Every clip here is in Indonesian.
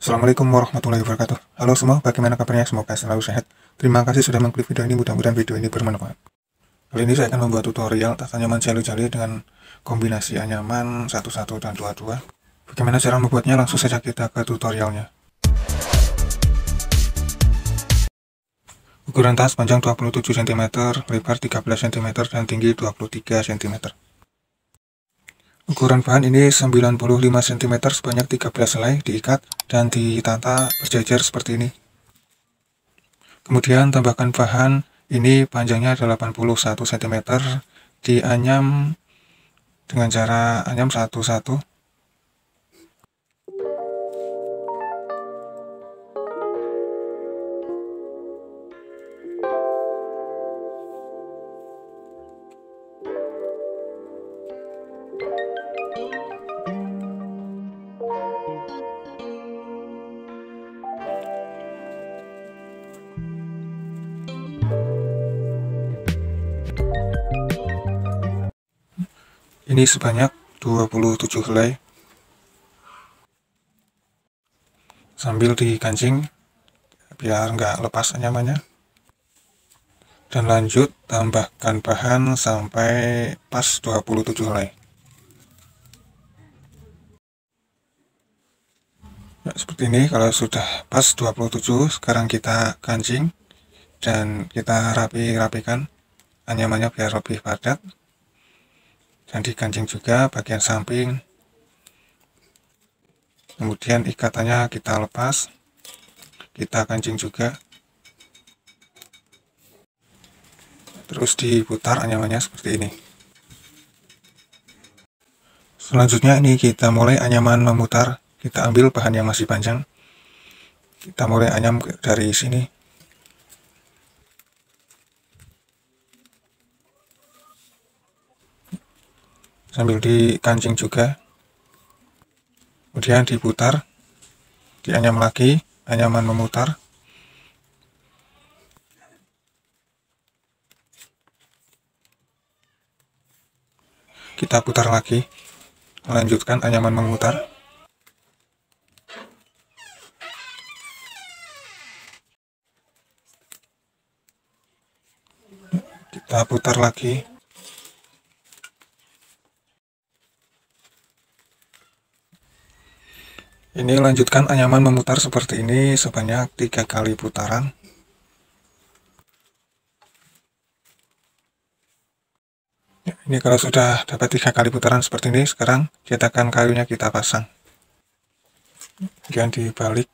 Assalamualaikum warahmatullahi wabarakatuh. Halo semua, bagaimana kabarnya? Semoga selalu sehat. Terima kasih sudah mengklik video ini, mudah-mudahan video ini bermanfaat. Kali ini saya akan membuat tutorial tas anyaman jali-jali dengan kombinasi anyaman 11 dan 22. Bagaimana cara membuatnya? Langsung saja kita ke tutorialnya. Ukuran tas panjang 27 cm, lebar 13 cm, dan tinggi 23 cm. Ukuran bahan ini 95 cm sebanyak 13 helai diikat dan ditata berjejer seperti ini. Kemudian tambahkan bahan ini panjangnya 81 cm, dianyam dengan cara anyam satu-satu. Ini sebanyak 27 helai. Sambil dikancing biar nggak lepas anyamannya. Dan lanjut tambahkan bahan sampai pas 27 helai. Ya, seperti ini. Kalau sudah pas 27, sekarang kita kancing dan kita rapikan anyamannya biar lebih padat. Dan dikancing juga bagian samping. Kemudian ikatannya kita lepas, kita kancing juga, terus diputar anyamannya seperti ini. Selanjutnya ini kita mulai anyaman memutar. Kita ambil bahan yang masih panjang, kita mulai anyam dari sini. Sambil dikancing juga, kemudian diputar, dianyam lagi, anyaman memutar. Kita putar lagi, melanjutkan anyaman memutar. Kita putar lagi. Ini lanjutkan anyaman memutar seperti ini sebanyak 3 kali putaran. Ya, ini kalau sudah dapat 3 kali putaran seperti ini, sekarang cetakan kayunya kita pasang. Kemudian dibalik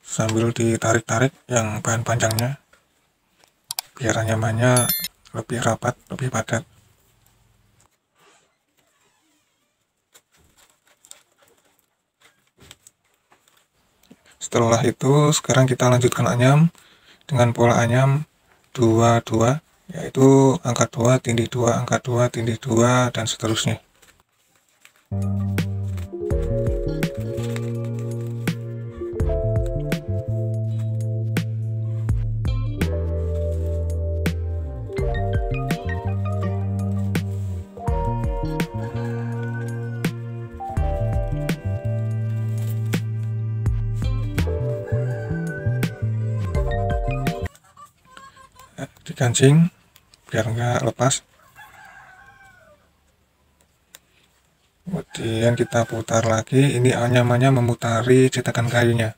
sambil ditarik-tarik yang bahan panjangnya biar anyamannya lebih rapat, lebih padat. Setelah itu, sekarang kita lanjutkan anyam dengan pola anyam 22, yaitu angka 2, tindih 2, angka 2, tindih 2, dan seterusnya. Dikancing biar nggak lepas. Kemudian kita putar lagi, ini anyamannya memutari cetakan kayunya.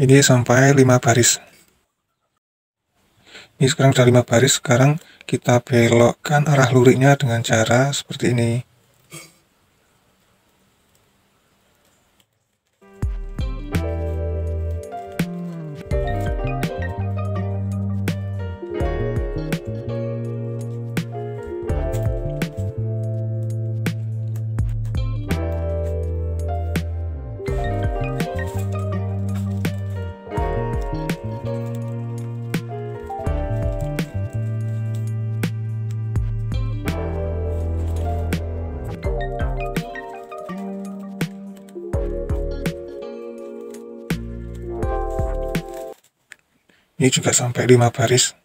Ini sampai 5 baris. Ini sekarang sudah 5 baris, sekarang kita belokkan arah luriknya dengan cara seperti ini. Ini juga sampai 5 baris.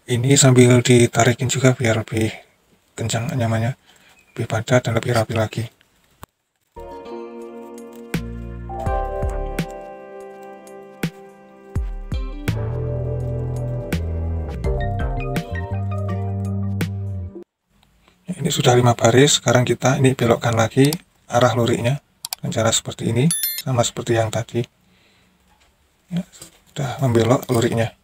Ini sambil ditarikin juga biar lebih kencang anyamannya, lebih padat dan lebih rapi lagi. Ini sudah 5 baris, sekarang kita ini belokkan lagi arah luriknya dengan cara seperti ini, sama seperti yang tadi. Ya, sudah membelok luriknya.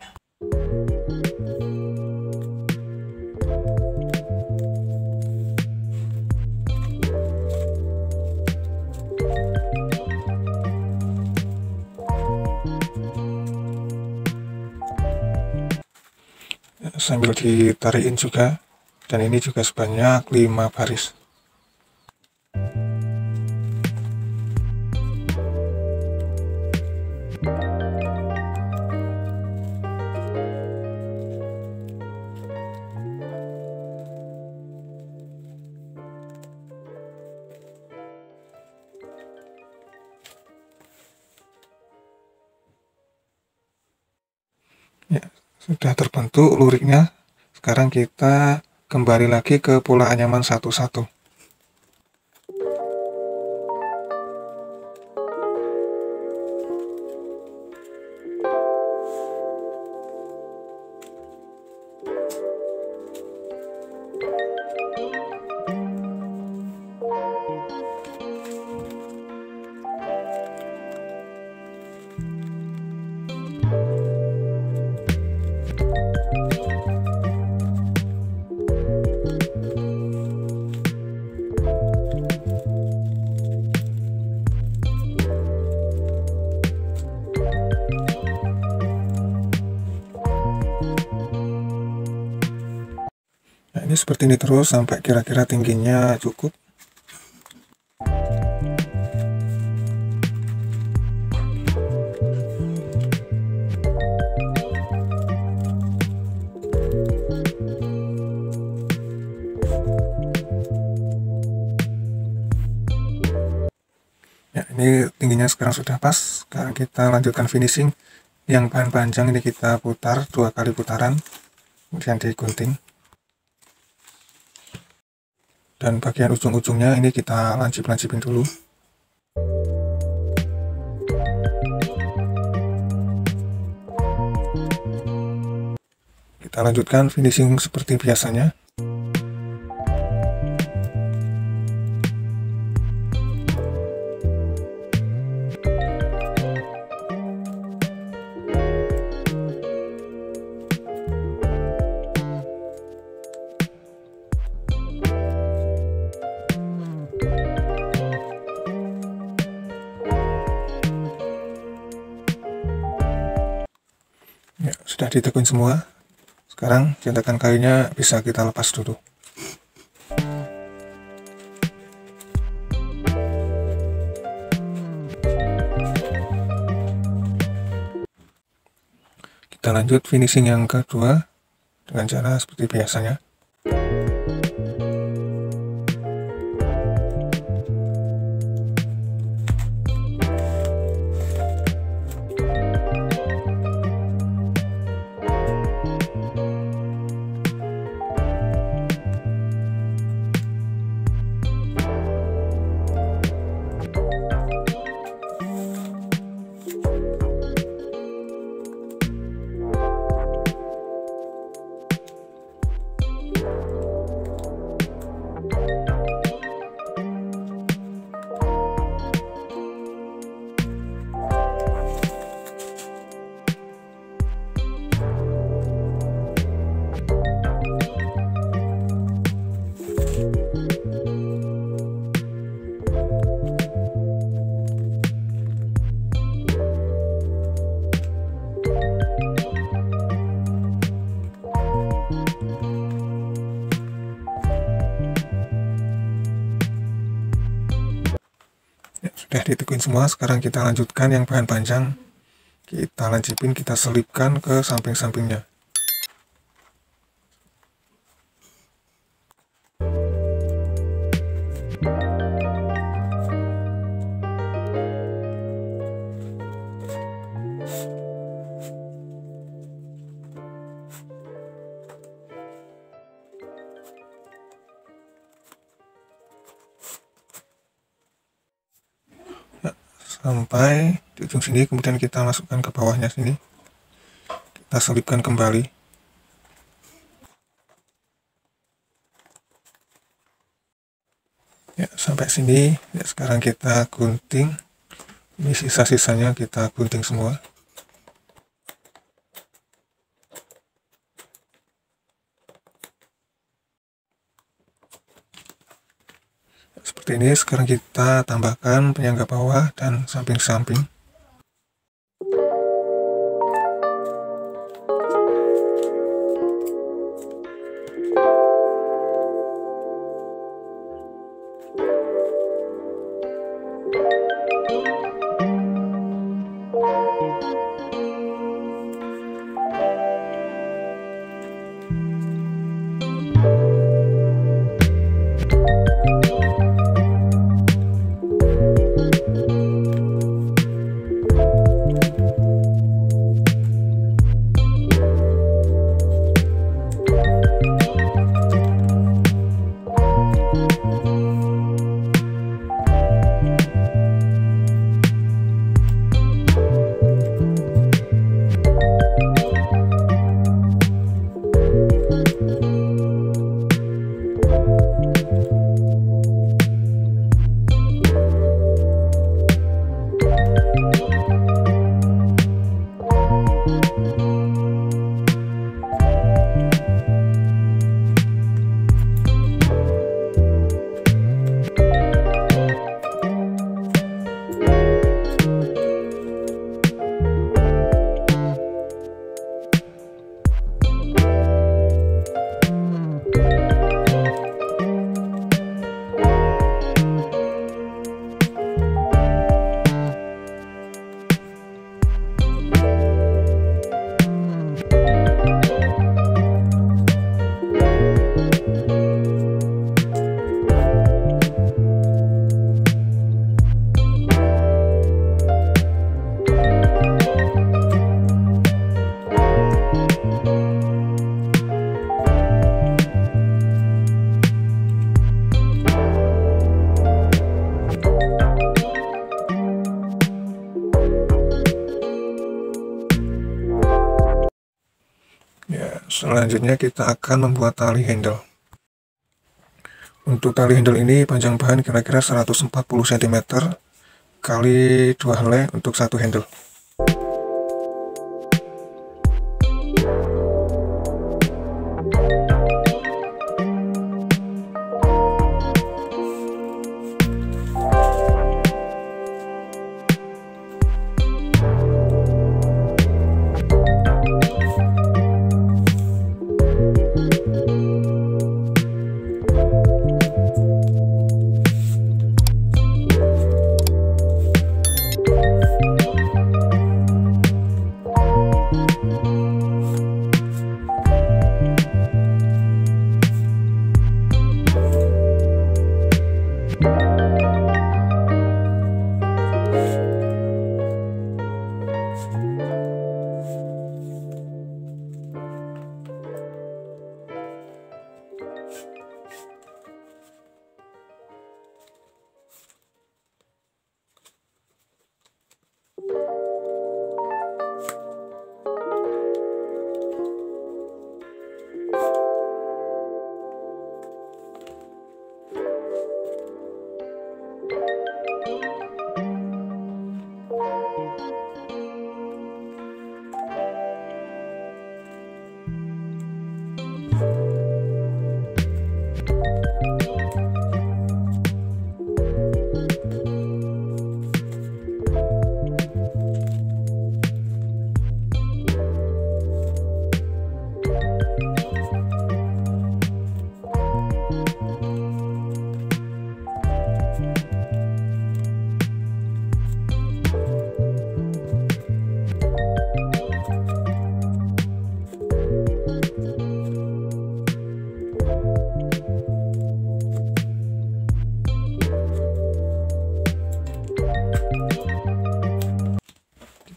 Ya, sambil ditarikin juga, dan ini juga sebanyak 5 baris. Ya, sudah terbentuk luriknya. Sekarang kita kembali lagi ke pola anyaman satu-satu. Nah, ini seperti ini terus sampai kira-kira tingginya cukup. Ya, ini tingginya sekarang sudah pas. Sekarang kita lanjutkan finishing. Yang bahan panjang ini kita putar 2 kali putaran, kemudian digunting. Dan bagian ujung-ujungnya ini kita lancip-lancipin dulu. Kita lanjutkan finishing seperti biasanya. Ya, sudah ditekuin semua. Sekarang cetakan kayunya bisa kita lepas dulu. Kita lanjut finishing yang kedua dengan cara seperti biasanya. Ya, sudah ditekuin semua. Sekarang kita lanjutkan yang bahan panjang. Kita lancipin, kita selipkan ke samping-sampingnya. sampai di ujung sini, kemudian kita masukkan ke bawahnya sini, kita selipkan kembali. Ya, sampai sini. Ya, sekarang kita gunting. Ini sisa-sisanya kita gunting semua. Seperti ini. Sekarang kita tambahkan penyangga bawah dan samping-samping. Selanjutnya kita akan membuat tali handle. Untuk tali handle ini panjang bahan kira-kira 140 cm kali 2 helai untuk satu handle.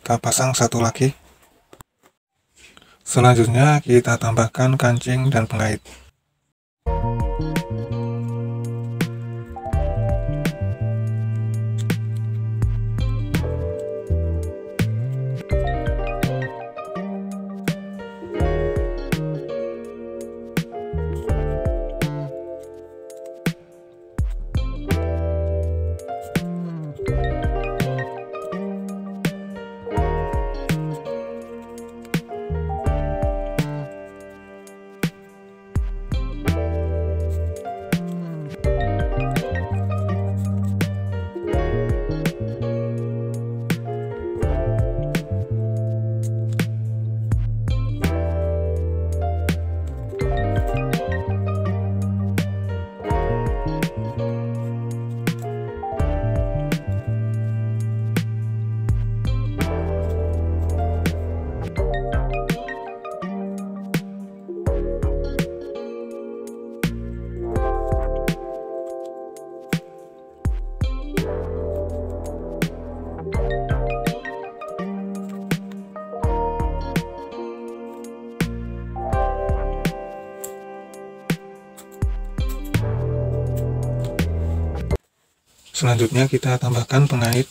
Kita pasang satu lagi. Selanjutnya kita tambahkan kancing dan pengait. Selanjutnya kita tambahkan pengait.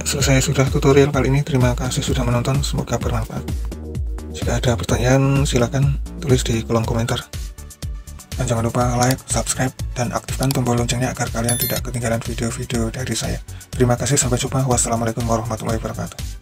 Selesai sudah tutorial kali ini. Terima kasih sudah menonton, semoga bermanfaat. Jika ada pertanyaan silakan tulis di kolom komentar, dan jangan lupa like, subscribe, dan aktifkan tombol loncengnya agar kalian tidak ketinggalan video-video dari saya. Terima kasih, sampai jumpa. Wassalamualaikum warahmatullahi wabarakatuh.